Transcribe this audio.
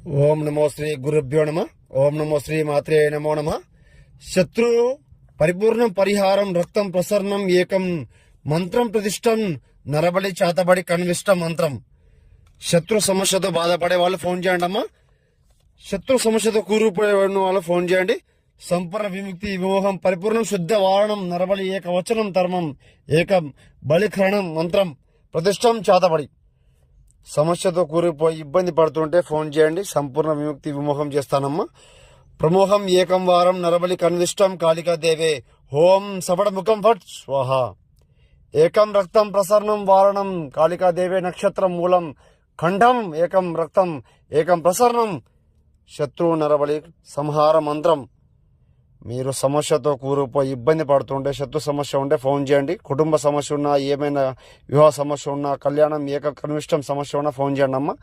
ఓం నమో శ్రీ గురుభ్యో నమ. ఓం నమో శ్రీ మాత్రే నమో నమ. శత్రు పరిపూర్ణం పరిహారం రక్తం ప్రసరణం ఏకం మంత్రం ప్రతిష్టం నరబలి చాతబడి కన్విష్ట మంత్రం. శత్రు సమస్యతో బాధపడే వాళ్ళు ఫోన్ చేయండి అమ్మా. శత్రు సమస్యతో కూరుకుపోయే వాళ్ళు ఫోన్ చేయండి. సంపూర్ణ విముక్తి విమోహం పరిపూర్ణం శుద్ధ వారణం నరబలి ఏకవచనం ధర్మం ఏకం బలిఖరణం మంత్రం ప్రతిష్టం చాతబడి. సమస్యతో కూరుకుపోయి ఇబ్బంది పడుతుంటే ఫోన్ చేయండి. సంపూర్ణ విముక్తి విమోహం చేస్తానమ్మా. ప్రమోహం ఏకం వారం నరబలి కన్విష్టం కాళికాదేవే హోం సబడ ముఖం ఫట్ స్వాహ. ఏకం రక్తం ప్రసరణం వారణం కాళికాదేవే నక్షత్రం మూలం ఖండం ఏకం రక్తం ఏకం ప్రసరణం శత్రు నరబలి సంహార మంత్రం. మీరు సమస్యతో కూరుకుపోయి ఇబ్బంది పడుతుంటే శత్రు సమస్య ఉంటే ఫోన్ చేయండి. కుటుంబ సమస్య ఉన్నా, ఏమైనా వివాహ సమస్య ఉన్నా, కళ్యాణం ఏక కనిష్టం సమస్య ఉన్నా ఫోన్ చేయండి అమ్మ.